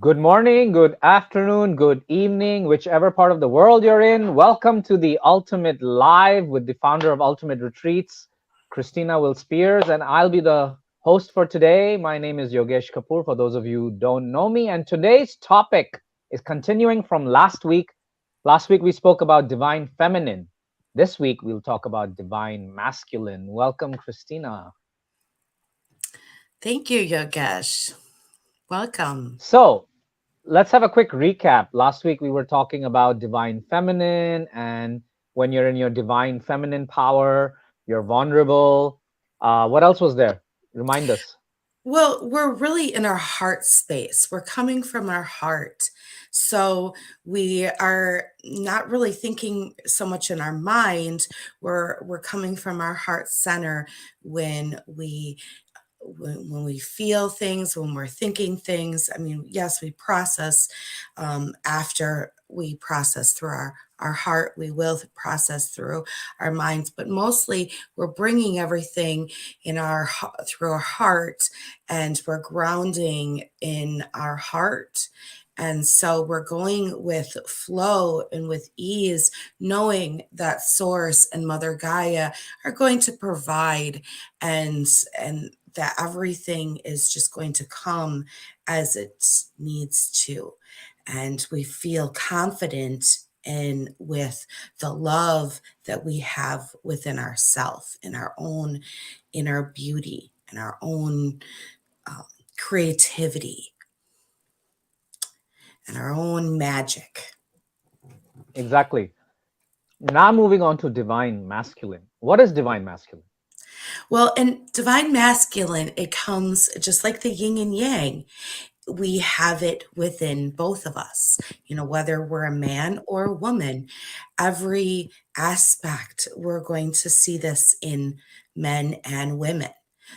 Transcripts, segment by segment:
Good morning, good afternoon, good evening, whichever part of the world you're in. Welcome to the Ultimate Live with the founder of Ultimate Retreats, Christina Will Spears, and I'll be the host for today. My name is Yogesh Kapoor, for those of you who don't know me. And today's topic is continuing from last week. Last week we spoke about divine feminine. This week we'll talk about divine masculine. Welcome, Christina. Thank you, Yogesh. Welcome. So, let's have a quick recap. Last week we were talking about divine feminine, and when you're in your divine feminine power, you're vulnerable. What else was there? Remind us. Well, we're really in our heart space. We're coming from our heart. So we are not really thinking so much in our mind. We're coming from our heart center when we feel things, when we're thinking things. I mean, yes, we process after we process through our heart, we will process through our minds, but mostly we're bringing everything in through our heart, and we're grounding in our heart. And so we're going with flow and with ease, knowing that Source and Mother Gaia are going to provide, and that everything is just going to come as it needs to. And we feel confident in with the love that we have within ourself, in our own inner beauty, in our own um, creativity, and our own magic. Exactly. Now moving on to divine masculine. What is divine masculine? Well, in divine masculine, it comes just like the yin and yang. We have it within both of us, whether we're a man or a woman. Every aspect, we're going to see this in men and women.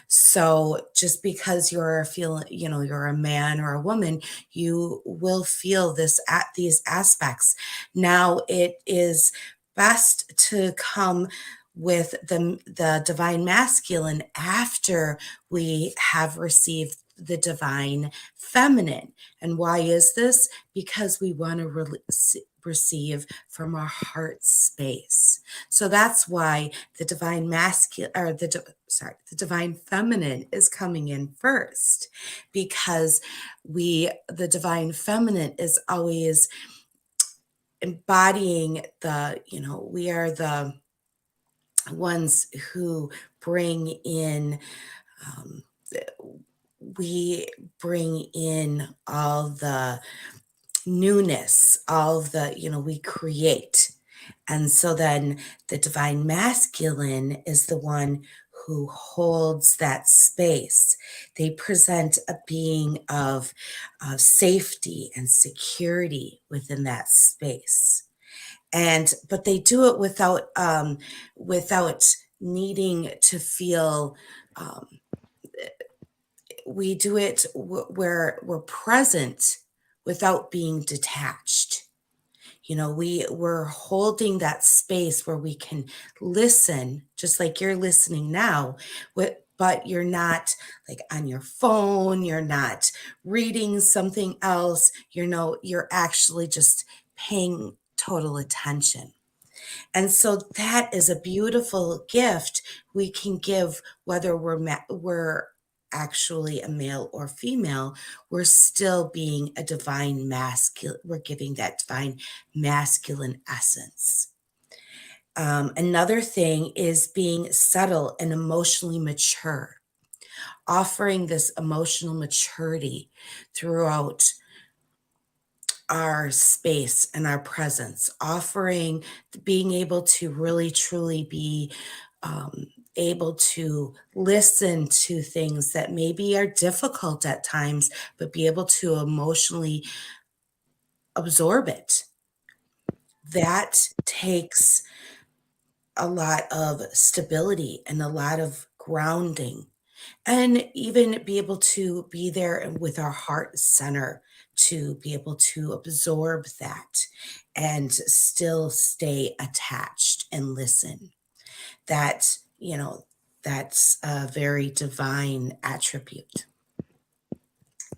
So just because you're a man or a woman, you will feel this at these aspects. Now it is best to come with the divine masculine after we have received the divine feminine. And why is this? Because we want to receive from our heart space. So that's why the divine masculine, or the divine feminine is coming in first, because the divine feminine is always embodying we are the ones who bring in um, we bring in all the newness, all of we create. And so then the divine masculine is the one who holds that space. They present a being of safety and security within that space. But they do it without needing to feel. We do it where we're present without being detached. We're holding that space where we can listen, just like you're listening now, but you're not like on your phone, you're not reading something else, you're actually just paying total attention. And so that is a beautiful gift we can give, whether we're actually a male or female. We're still being a divine masculine. We're giving that divine masculine essence. Another thing is being subtle and emotionally mature, offering this emotional maturity throughout our space and our presence, offering being able to really truly be able to listen to things that maybe are difficult at times, but be able to emotionally absorb it. That takes a lot of stability and a lot of grounding, and even be able to be there with our heart center to be able to absorb that and still stay attached and listen. That, that's a very divine attribute,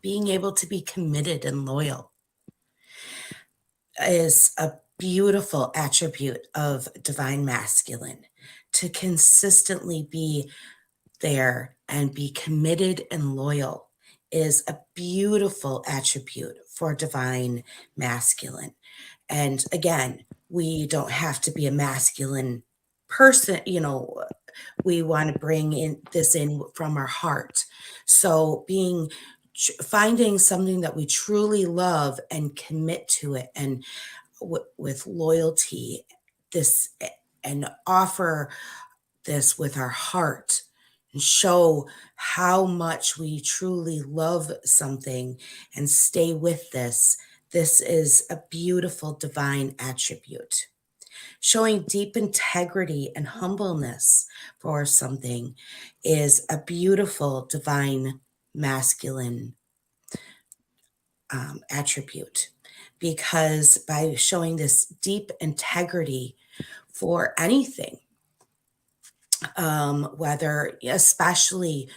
being able to be committed and loyal is a beautiful attribute of divine masculine. To consistently be there and be committed and loyal is a beautiful attribute for divine masculine. And again, we don't have to be a masculine person, we want to bring in this in from our heart. So finding something that we truly love and commit to it, and with loyalty, this and offer this with our heart, and show how much we truly love something and stay with this. This is a beautiful divine attribute. Showing deep integrity and humbleness for something is a beautiful divine masculine attribute, because by showing this deep integrity for anything, whether especially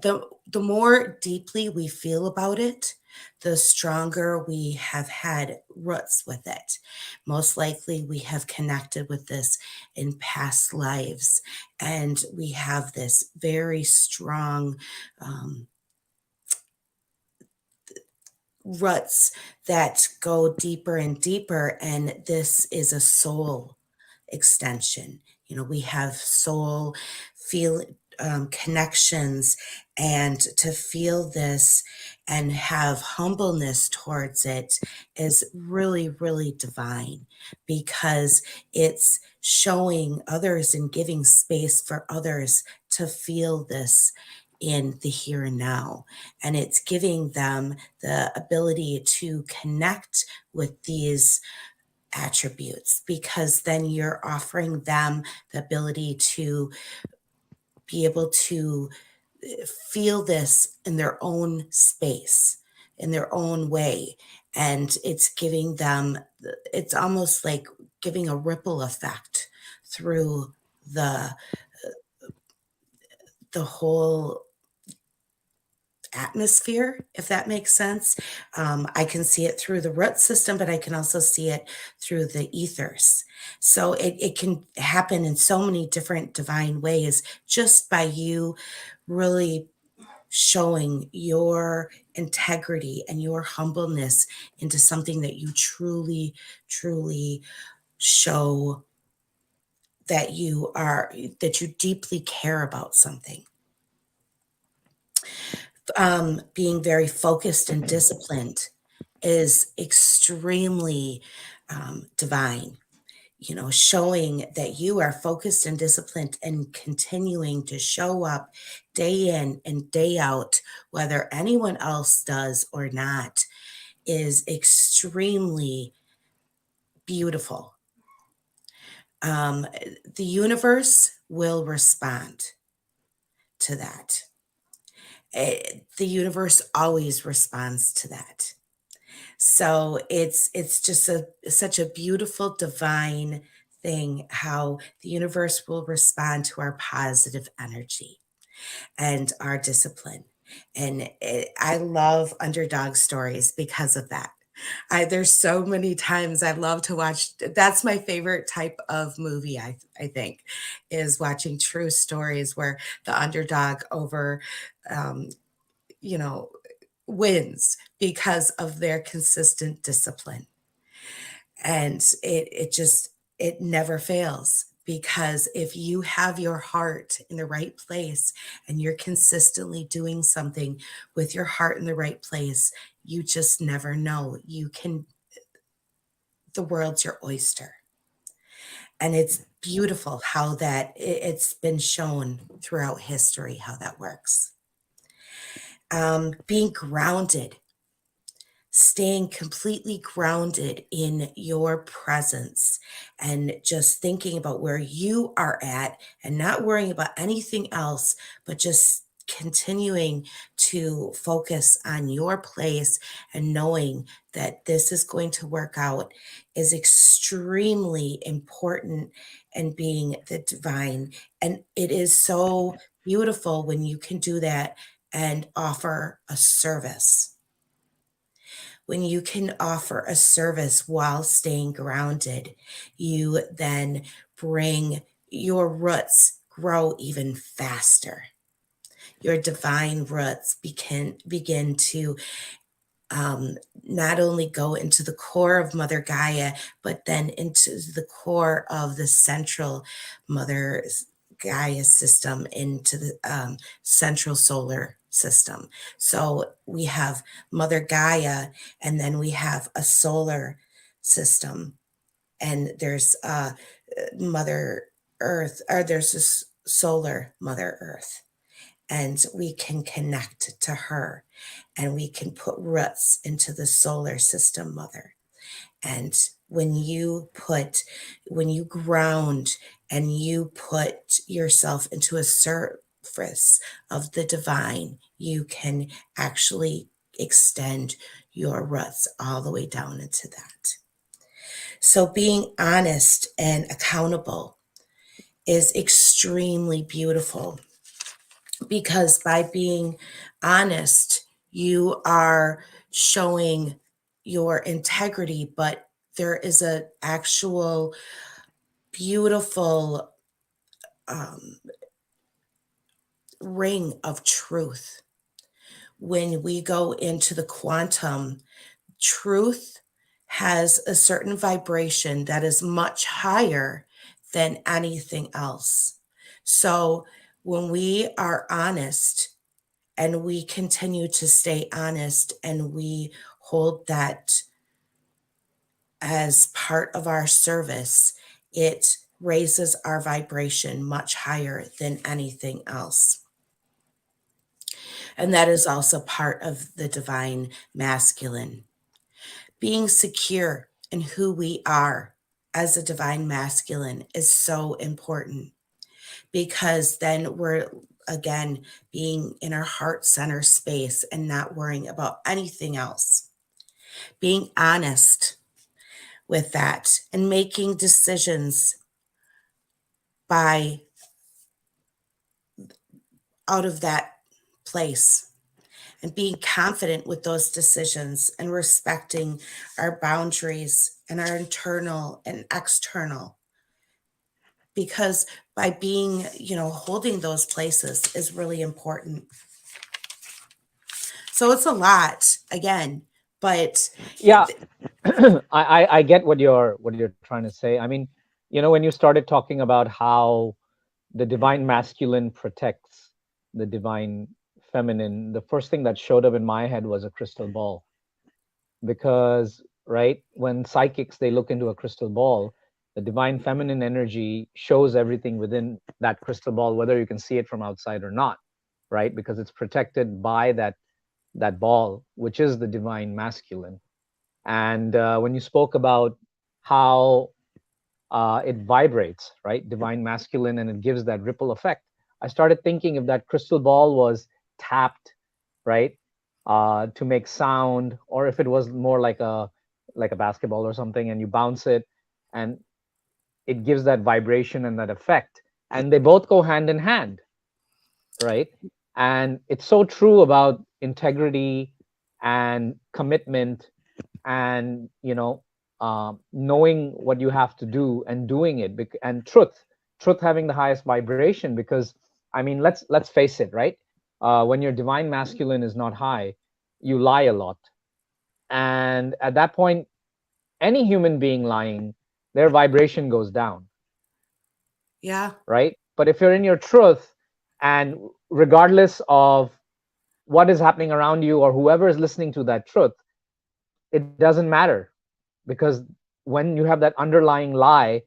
the more deeply we feel about it, the stronger we have had roots with it. Most likely we have connected with this in past lives, and we have this very strong roots that go deeper and deeper, and this is a soul extension. We have soul feel connections, and to feel this and have humbleness towards it is really, really divine, because it's showing others and giving space for others to feel this in the here and now. And it's giving them the ability to connect with these attributes, because then you're offering them the ability to be able to feel this in their own space, in their own way. And it's giving them, it's almost like giving a ripple effect through the whole atmosphere, if that makes sense. I can see it through the root system, but I can also see it through the ethers. So it can happen in so many different divine ways, just by you really showing your integrity and your humbleness into something that you truly, truly show that you deeply care about something. Being very focused and disciplined is extremely divine. Showing that you are focused and disciplined and continuing to show up day in and day out, whether anyone else does or not, is extremely beautiful. The universe will respond to that. The universe always responds to that. So it's just such a beautiful divine thing how the universe will respond to our positive energy and our discipline. And I love underdog stories because of that. There's so many times I love to watch. That's my favorite type of movie. I think is watching true stories where the underdog over, um, you know, wins because of their consistent discipline. And it never fails, because if you have your heart in the right place and you're consistently doing something with your heart in the right place, you just never know. The world's your oyster. And it's beautiful how it's been shown throughout history how that works. Being grounded, staying completely grounded in your presence, and just thinking about where you are at and not worrying about anything else, but just continuing to focus on your place and knowing that this is going to work out is extremely important, and being the divine. And it is so beautiful when you can do that and offer a service. When you can offer a service while staying grounded, you then bring your roots grow even faster. Your divine roots begin to not only go into the core of Mother Gaia, but then into the core of the central Mother Gaia system, into the central solar system. So we have Mother Gaia, and then we have a solar system, and there's Mother Earth, or there's this solar Mother Earth, and we can connect to her, and we can put roots into the solar system mother. And when you ground and you put yourself into a service of the divine, you can actually extend your roots all the way down into that. So being honest and accountable is extremely beautiful, because by being honest, you are showing your integrity, but there is a actual beautiful um, ring of truth. When we go into the quantum, truth has a certain vibration that is much higher than anything else. So when we are honest, and we continue to stay honest, and we hold that as part of our service, it raises our vibration much higher than anything else. And that is also part of the divine masculine. Being secure in who we are as a divine masculine is so important, because then we're again being in our heart center space and not worrying about anything else. Being honest with that and making decisions by out of that place, and being confident with those decisions, and respecting our boundaries and our internal and external, because by being, holding those places is really important. So it's a lot again, but Yeah. I get what you're trying to say. I mean, when you started talking about how the divine masculine protects the divine feminine, the first thing that showed up in my head was a crystal ball. Because, right, when psychics, they look into a crystal ball, the divine feminine energy shows everything within that crystal ball, whether you can see it from outside or not, right? Because it's protected by that ball, which is the divine masculine. And when you spoke about how it vibrates, right, divine masculine, and it gives that ripple effect, I started thinking if that crystal ball was tapped, right, to make sound, or if it was more like a basketball or something, and you bounce it, and it gives that vibration and that effect, and they both go hand in hand, right? And it's so true about integrity and commitment, and knowing what you have to do and doing it, and truth having the highest vibration. Because, I mean, let's face it, right? When your divine masculine is not high, you lie a lot, and at that point, any human being lying, their vibration goes down, yeah, right? But if you're in your truth, and regardless of what is happening around you or whoever is listening to that truth, it doesn't matter. Because when you have that underlying lie,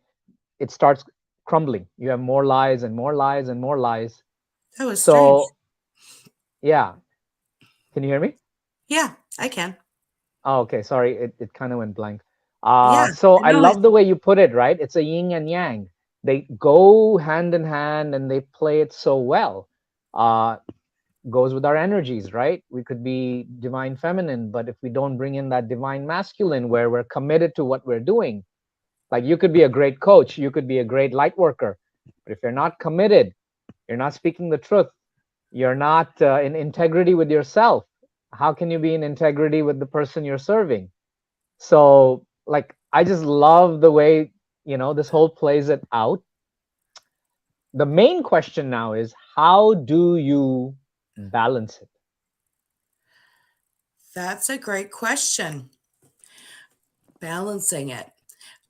it starts crumbling. You have more lies and more lies and more lies. that was strange. So, yeah. Can you hear me? Yeah, I can. Oh, okay. Sorry, it kind of went blank. Yeah, So I no, love the way you put it, right? It's a yin and yang. They go hand in hand, and they play it so well. Uh, Goes with our energies, right? We could be divine feminine, but if we don't bring in that divine masculine, where we're committed to what we're doing, like, you could be a great coach, you could be a great light worker, but if you're not committed, you're not speaking the truth, you're not in integrity with yourself, how can you be in integrity with the person you're serving? So, like, I just love the way, this whole plays it out. The main question now is, how do you balance it? That's a great question. Balancing it.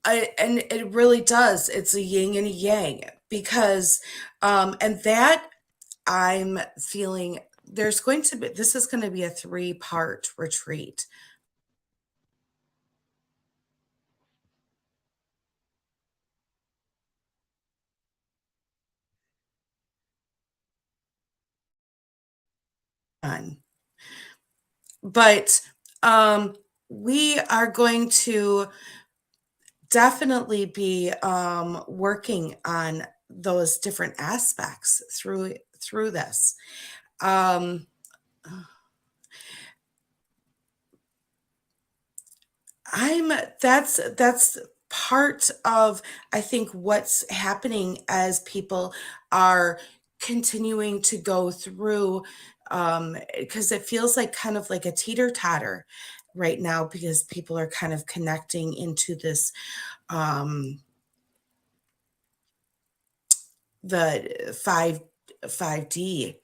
And it really does. It's a yin and a yang because, and that I'm feeling this is going to be a 3-part retreat. But we are going to definitely be working on those different aspects through this. Um, I'm that's part of, I think, what's happening as people are continuing to go through, because it feels like kind of like a teeter-totter right now because people are kind of connecting into this, um, the 5D,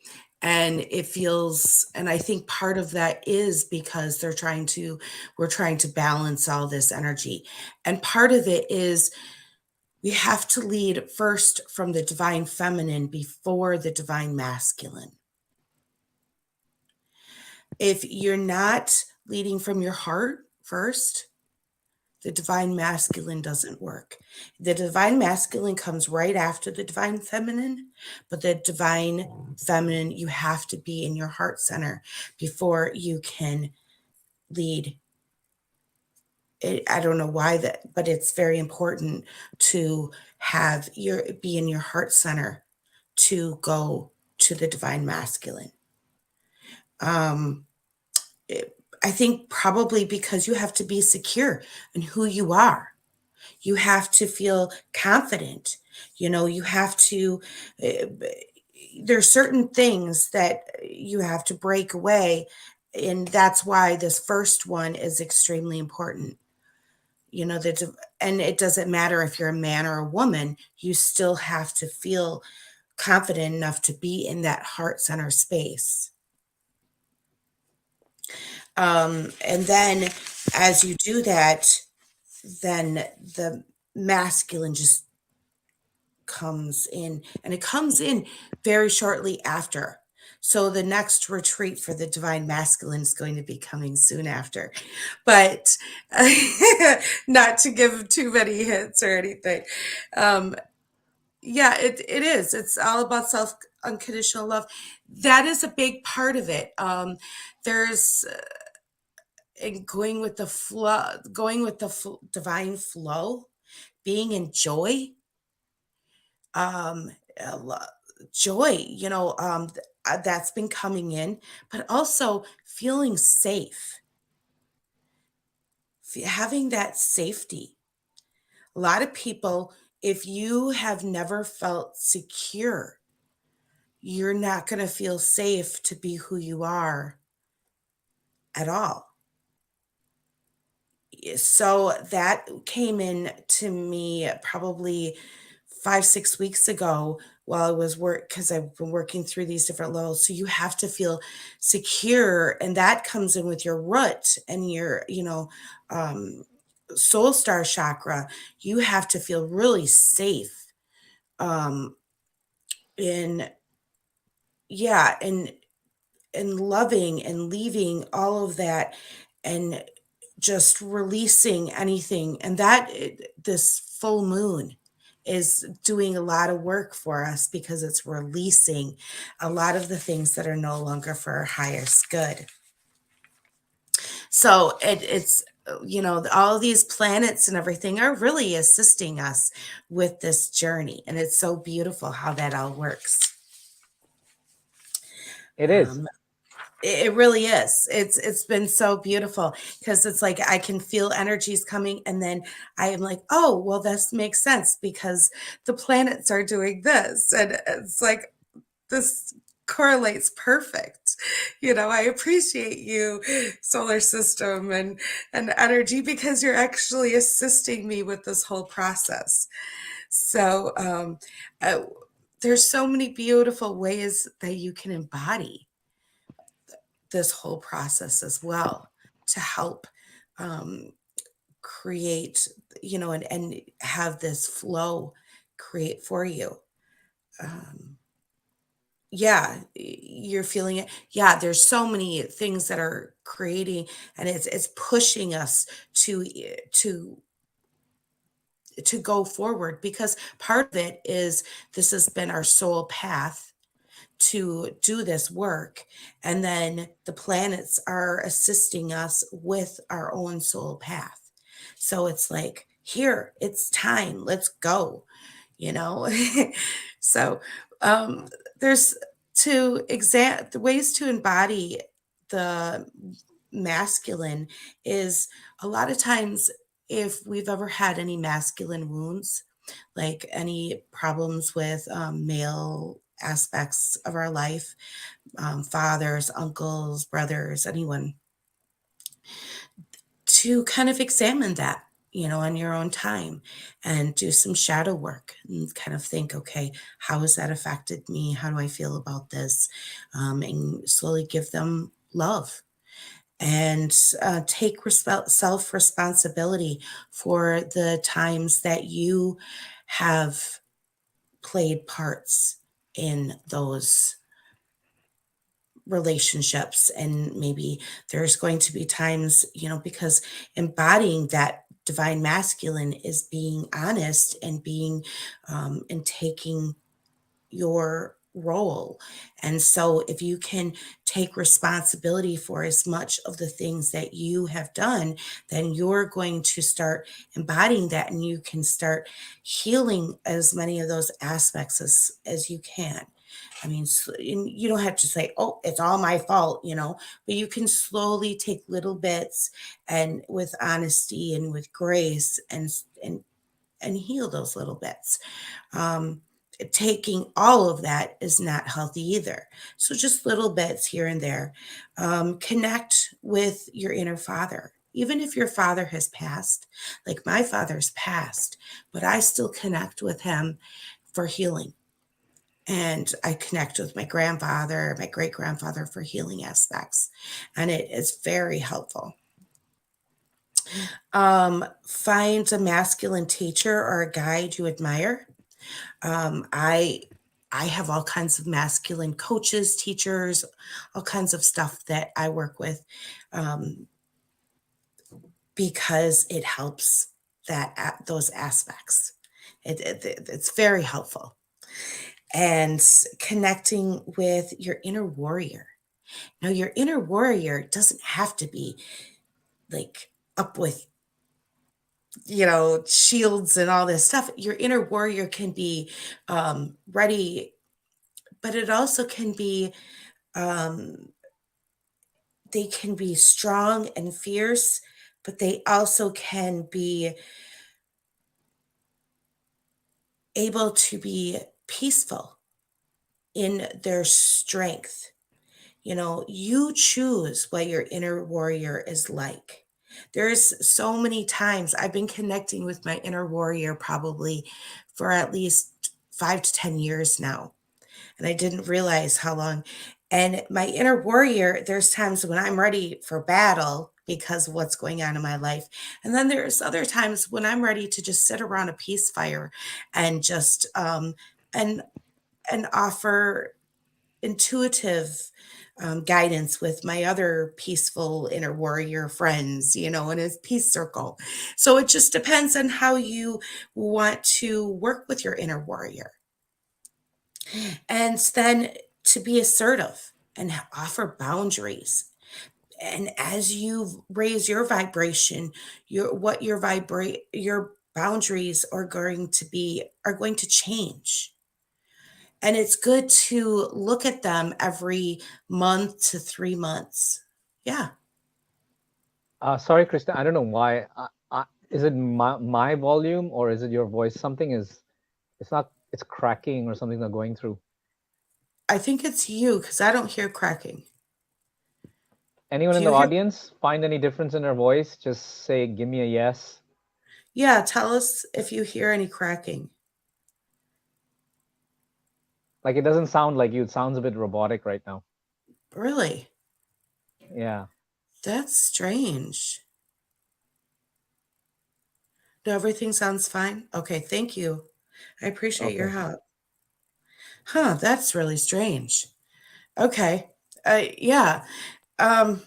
and it feels, and I think part of that is because we're trying to balance all this energy. And part of it is we have to lead first from the divine feminine before the divine masculine. If you're not leading from your heart first, the divine masculine doesn't work. The divine masculine comes right after the divine feminine, but the divine feminine, you have to be in your heart center before you can lead. I don't know why that, but it's very important to be in your heart center to go to the divine masculine. Um, I think probably because you have to be secure in who you are. You have to feel confident. You have to, uh, there's certain things that you have to break away. And that's why this first one is extremely important. And it doesn't matter if you're a man or a woman, you still have to feel confident enough to be in that heart center space. And then as you do that, then the masculine just comes in, and it comes in very shortly after. So the next retreat for the divine masculine is going to be coming soon after, but not to give too many hints or anything. Yeah, it is. It's all about self unconditional love. That is a big part of it. There's and going with the divine flow, being in joy, um, joy, that's been coming in, but also feeling safe, having that safety. A lot of people, if you have never felt secure, you're not going to feel safe to be who you are at all. So that came in to me probably 5, 6 weeks ago while I was because I've been working through these different levels. So you have to feel secure, and that comes in with your root and your, um, soul star chakra. You have to feel really safe, um, in, yeah, and loving and leaving all of that, and just releasing anything. And this full moon is doing a lot of work for us because it's releasing a lot of the things that are no longer for our highest good. So it's, all these planets and everything are really assisting us with this journey. And it's so beautiful how that all works. It is. It really is. It's been so beautiful because it's like I can feel energies coming, and then I am like, oh, well, this makes sense because the planets are doing this, and it's like this correlates perfect. I appreciate you, solar system and energy, because you're actually assisting me with this whole process. So uh, there's so many beautiful ways that you can embody this whole process as well to help um, create, and have this flow create for you. Um, yeah, you're feeling it. Yeah, there's so many things that are creating, and it's pushing us to to to go forward, because part of it is this has been our soul path to do this work. And then the planets are assisting us with our own soul path. So it's like, here, it's time, let's go, you know? So um, there's the ways to embody the masculine is a lot of times, if we've ever had any masculine wounds, like any problems with male aspects of our life, fathers, uncles, brothers, anyone, to kind of examine that, on your own time, and do some shadow work and kind of think, okay, how has that affected me? How do I feel about this? And slowly give them love, and take self responsibility for the times that you have played parts in those relationships. And maybe there's going to be times, because embodying that divine masculine is being honest and being and taking your role. And so if you can take responsibility for as much of the things that you have done, then you're going to start embodying that, and you can start healing as many of those aspects as you can. I mean, and you don't have to say, oh, it's all my fault, but you can slowly take little bits, and with honesty and with grace, and heal those little bits. Um, Taking all of that is not healthy either. So just little bits here and there. Connect with your inner father. Even if your father has passed, like my father's passed, but I still connect with him for healing. And I connect with my grandfather, my great grandfather, for healing aspects. And it is very helpful. Find a masculine teacher or a guide you admire. I have all kinds of masculine coaches, teachers, all kinds of stuff that I work with, um, because it helps those aspects. It's very helpful. And connecting with your inner warrior. Now, your inner warrior doesn't have to be like up with, shields and all this stuff. Your inner warrior can be ready, but it also can be, um, they can be strong and fierce, but they also can be able to be peaceful in their strength. You choose what your inner warrior is like. There's so many times I've been connecting with my inner warrior probably for at least 5 to 10 years now. And I didn't realize how long. And my inner warrior, there's times when I'm ready for battle because of what's going on in my life. And then there's other times when I'm ready to just sit around a peace fire and just and and offer intuitive guidance with my other peaceful inner warrior friends, in a peace circle. So it just depends on how you want to work with your inner warrior. And then to be assertive and offer boundaries. And as you raise your vibration, your boundaries are going to change. And it's good to look at them every month to 3 months. Yeah. Sorry, Kristen, I don't know why. Is it my volume or is it your voice? Something is, it's not, it's cracking or something not going through. I think it's you because I don't hear cracking. Anyone Do in the you hear? audience find any difference in her voice? Just say, give me a yes. Yeah, tell us if you hear any cracking. Like it doesn't sound like you. It sounds a bit robotic right now. Really? Yeah. That's strange. No, everything sounds fine. Okay, thank you. I appreciate your Okay. help. Huh, that's really strange. Okay. Yeah. Um,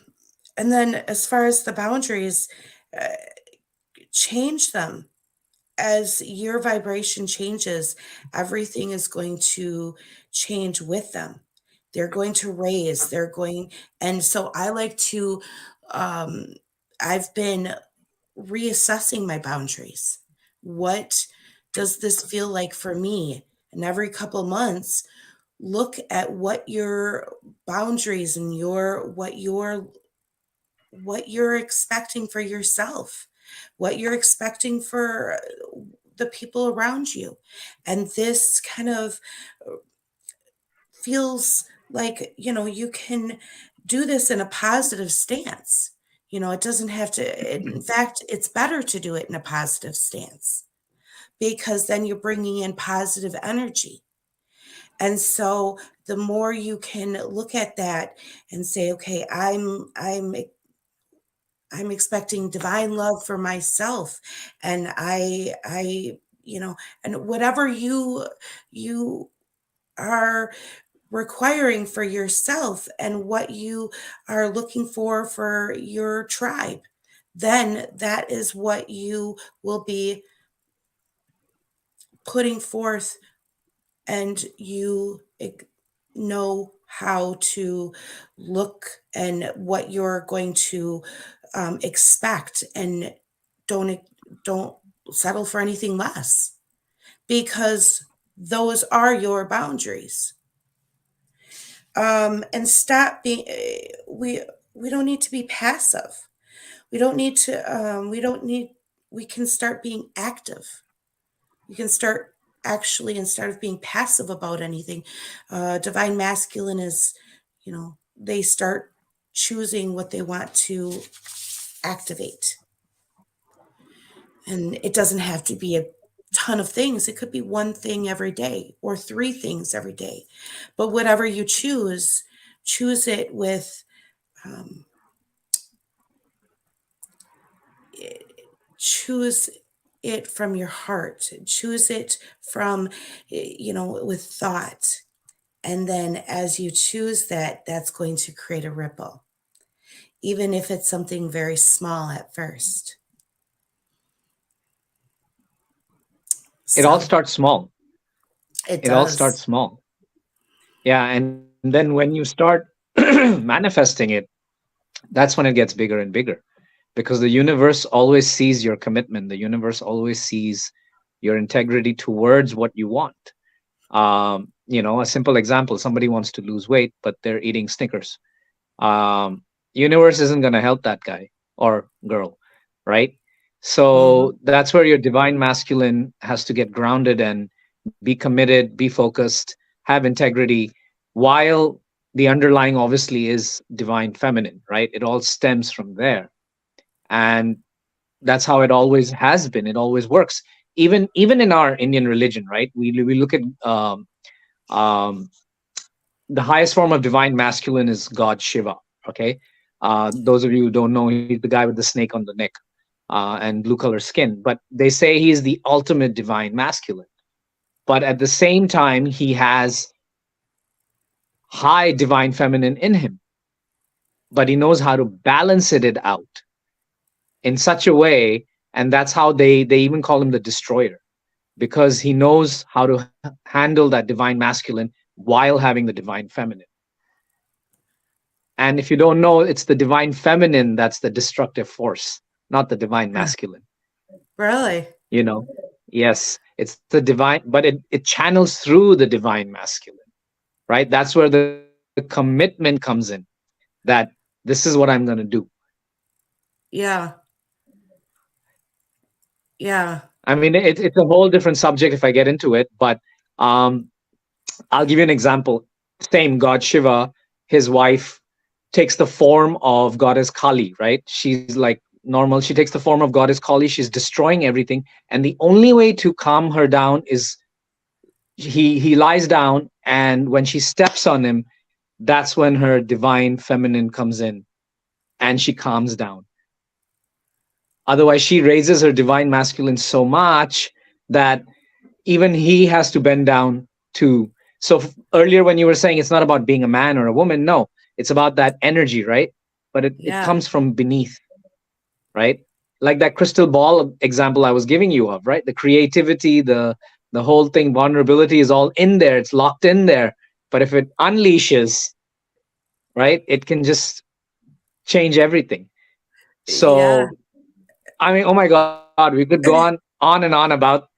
and then as far as the boundaries, uh, change them. As your vibration changes, everything is going to change with them. They're going to raise, they're going, and so I like to, um, I've been reassessing my boundaries. What does this feel like for me? And every couple months, look at what your boundaries and what you're expecting for yourself, what you're expecting for the people around you. And this kind of feels like, you can do this in a positive stance. It doesn't have to, in fact, it's better to do it in a positive stance because then you're bringing in positive energy. And so the more you can look at that and say, okay, I'm expecting divine love for myself, and and whatever you are requiring for yourself and what you are looking for your tribe, then that is what you will be putting forth, and know how to look and what you're going to expect, and don't don't settle for anything less because those are your boundaries. And stop being we don't need to be passive. We can start being active. You can start, actually, instead of being passive about anything. Divine masculine is, they start choosing what they want to activate. And it doesn't have to be a ton of things. It could be one thing every day or three things every day. But whatever you choose it with, um, choose it from your heart, choose it from, with thought. And then as you choose that, that's going to create a ripple, even if it's something very small at first. It all So starts small. it It all starts does. small. Yeah. And then when you start manifesting it, that's when it gets bigger and bigger because the universe always sees your commitment. The universe always sees your integrity towards what you want. A simple example, somebody wants to lose weight, but they're eating Snickers. Universe isn't going to help that guy or girl, right? Hmm. So that's where your divine masculine has to get grounded and be committed, be focused, have integrity, while the underlying obviously is divine feminine, right? It all stems from there. And that's how it always has been. It always works. Even in our Indian religion, right? We look at um, the highest form of divine masculine is God Shiva. Okay, those of you who don't know, he's the guy with the snake on the neck and blue color skin. But they say he's the ultimate divine masculine. But at the same time, he has high divine feminine in him. But he knows how to balance it out in such a way, and that's how they even call him the destroyer because he knows how to handle that divine masculine while having the divine feminine. And if you don't know, it's the divine feminine that's the destructive force, not the divine masculine. Really? You know, yes, it's the divine, but it channels through the divine masculine, right? That's where the commitment comes in that this is what I'm going to do. Yeah. Yeah. I mean, it's a whole different subject if I get into it, but um, I'll give you an example. same god Shiva, his wife takes the form of goddess Kali, right? She's like normal. She takes the form of goddess Kali. She's destroying everything. And the only way to calm her down is he lies down, and when she steps on him, that's when her divine feminine comes in and she calms down. Otherwise, she raises her divine masculine so much that even he has to bend down to. So earlier when you were saying it's not about being a man or a woman, no, it's about that energy, right? But it Yeah. comes from beneath, right? Like that crystal ball example I was giving you of, right? The creativity, the whole thing, vulnerability is all in there. It's locked in there. But if it unleashes, right, it can just change everything. Yeah. So I mean, oh my God, we could go on and on about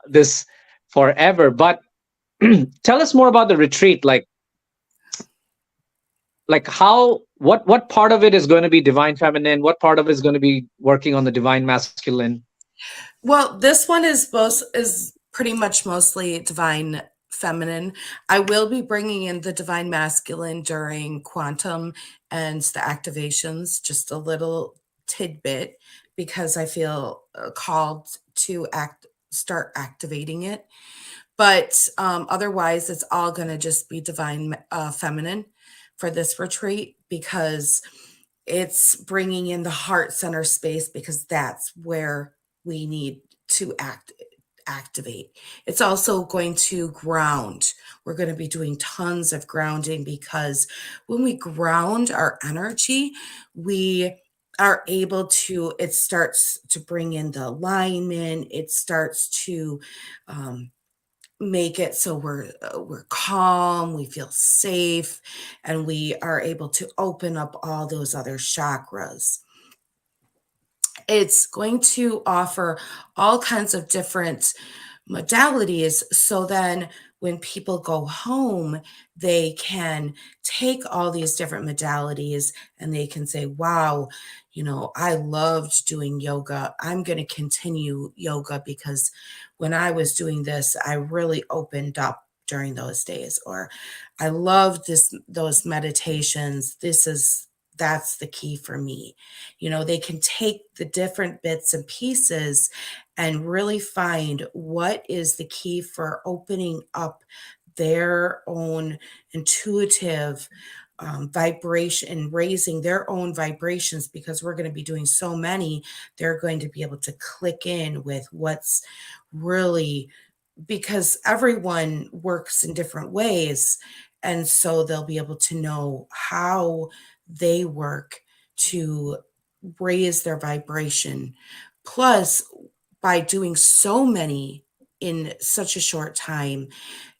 this forever. But tell us more about the retreat. Like how what part of it is going to be divine feminine? What part of it is going to be working on the divine masculine? Well, this one is pretty much mostly divine feminine. I will be bringing in the divine masculine during quantum and the activations, just a little tidbit, because I feel called to start activating it. But otherwise, it's all going to just be divine feminine for this retreat, because it's bringing in the heart center space, because that's where we need to activate. It's also going to ground. We're going to be doing tons of grounding, because when we ground our energy, we are able to, it starts to bring in the alignment. It starts to um, make it so we're calm, we feel safe, and we are able to open up all those other chakras. It's going to offer all kinds of different modalities, so then when people go home, they can take all these different modalities and they can say, wow, I loved doing yoga. I'm going to continue yoga, because when I was doing this, I really opened up during those days. Or I loved those meditations. That's the key for me. They can take the different bits and pieces and really find what is the key for opening up their own intuitive vibration and raising their own vibrations, because we're going to be doing so many. They're going to be able to click in with what's really, because everyone works in different ways. And so they'll be able to know how they work to raise their vibration. Plus, by doing so many in such a short time,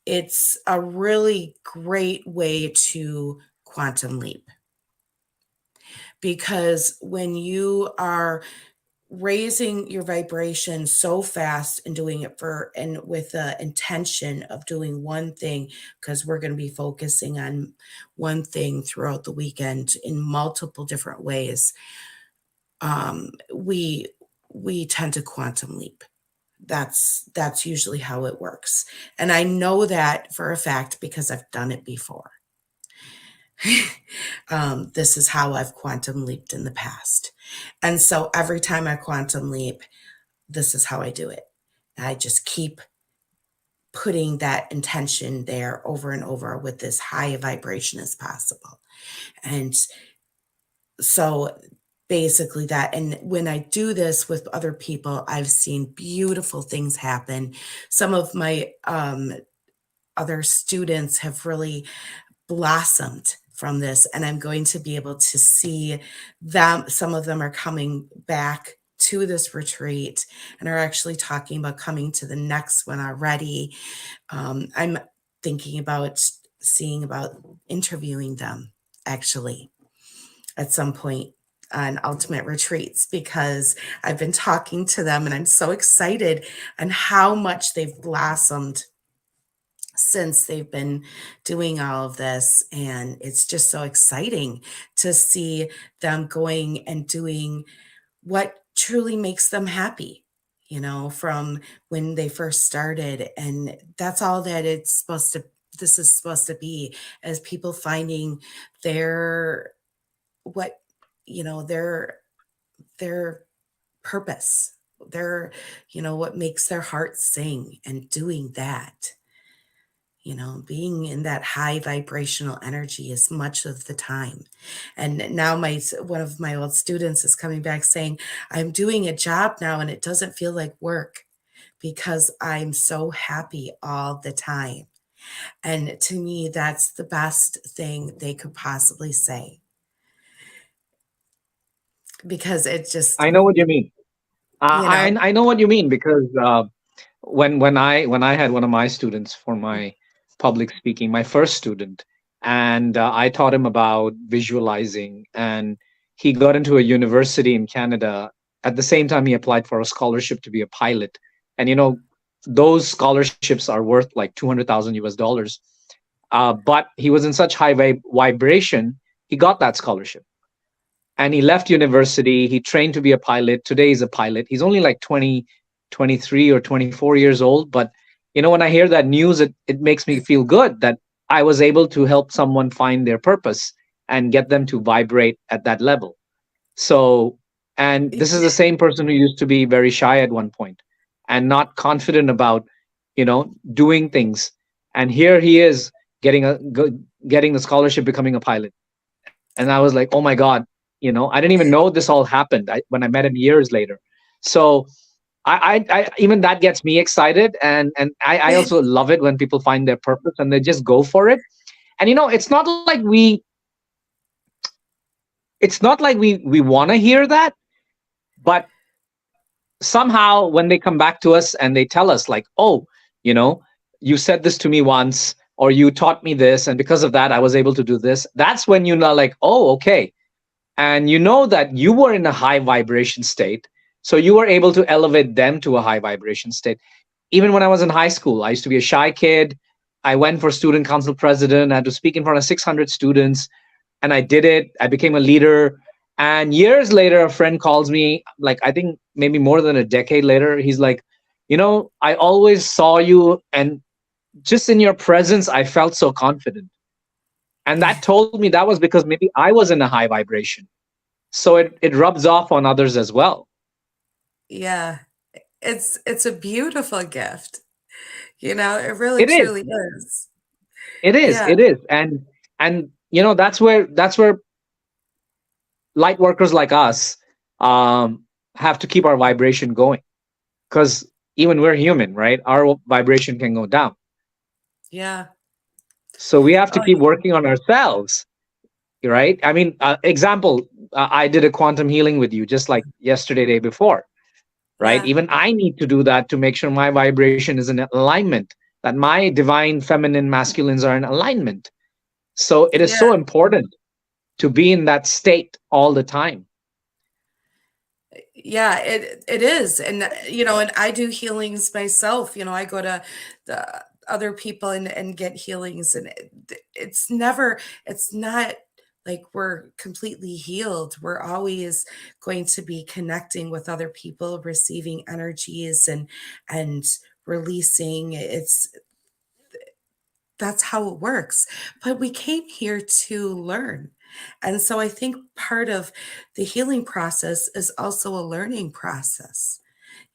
it's a really great way to quantum leap. Because when you are raising your vibration so fast and doing it and with the intention of doing one thing, because we're going to be focusing on one thing throughout the weekend in multiple different ways, we tend to quantum leap. That's usually how it works, and I know that for a fact because I've done it before. This is how I've quantum leaped in the past. And so every time I quantum leap, this is how I do it. I just keep putting that intention there over and over with as high a vibration as possible. And so basically that, and when I do this with other people, I've seen beautiful things happen. Some of my other students have really blossomed from this, and I'm going to be able to see them. Some of them are coming back to this retreat and are actually talking about coming to the next one already. I'm thinking about seeing about interviewing them actually at some point on ultimate retreats, because I've been talking to them and I'm so excited on how much they've blossomed since they've been doing all of this. And it's just so exciting to see them going and doing what truly makes them happy, from when they first started. And that's all that it's supposed to this is supposed to be, as people finding their what their purpose, their what makes their heart sing, and doing that, being in that high vibrational energy as much of the time. And now one of my old students is coming back saying, I'm doing a job now and it doesn't feel like work because I'm so happy all the time. And to me, that's the best thing they could possibly say, because it just, I know what you mean. you know, I know what you mean because when I had one of my students for my public speaking, my first student, and I taught him about visualizing, and he got into a university in Canada. At the same time, he applied for a scholarship to be a pilot, and those scholarships are worth like 200,000 US dollars. But he was in such high vibration, he got that scholarship and he left university. He trained to be a pilot. Today he's a pilot. He's only like 20, 23 or 24 years old. But when I hear that news, it makes me feel good that I was able to help someone find their purpose and get them to vibrate at that level. So, and this is the same person who used to be very shy at one point and not confident about, doing things. And here he is getting the scholarship, becoming a pilot. And I was like, oh my God, I didn't even know this all happened when I met him years later. So I even that gets me excited, and I also love it when people find their purpose and they just go for it. And it's not like we want to hear that, but somehow when they come back to us and they tell us like, oh, you know, you said this to me once, or you taught me this, and because of that I was able to do this. That's when like, oh, okay. And that you were in a high vibration state, so you were able to elevate them to a high vibration state. Even when I was in high school, I used to be a shy kid. I went for student council president. I had to speak in front of 600 students, and I did it. I became a leader. And years later, a friend calls me, like, I think maybe more than a decade later. He's like, I always saw you, and just in your presence I felt so confident. And that told me that was because maybe I was in a high vibration. So it rubs off on others as well. yeah, it's a beautiful gift. It really It is. truly is. It is. Yeah. It is. And that's where light workers like us have to keep our vibration going, because even we're human, right? Our vibration can go down. Yeah. So we have to Oh, keep working on ourselves, right? I mean, example, I did a quantum healing with you just like yesterday, day before, right? yeah. Even I need to do that to make sure my vibration is in alignment, that my divine feminine masculines are in alignment. So it is Yeah. so important to be in that state all the time. Yeah, it is. And and I do healings myself. I go to the other people and get healings, and it's not like we're completely healed. We're always going to be connecting with other people, receiving energies and releasing. That's how it works. But we came here to learn. And so I think part of the healing process is also a learning process.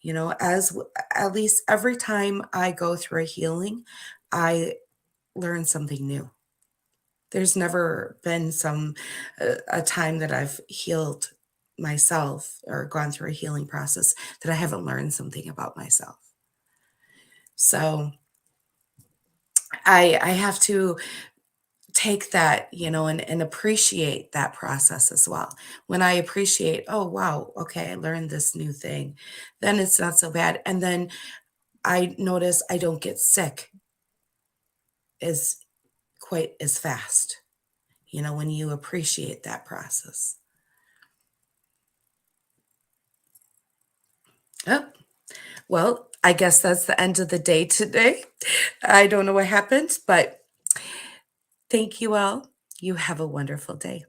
At least every time I go through a healing, I learn something new. There's never been a time that I've healed myself or gone through a healing process that I haven't learned something about myself. So I have to take that, and appreciate that process as well. When I appreciate, oh, wow, okay, I learned this new thing, then it's not so bad. And then I notice I don't get sick as quite as fast, when you appreciate that process. Oh, well, I guess that's the end of the day today. I don't know what happened, but thank you all. You have a wonderful day.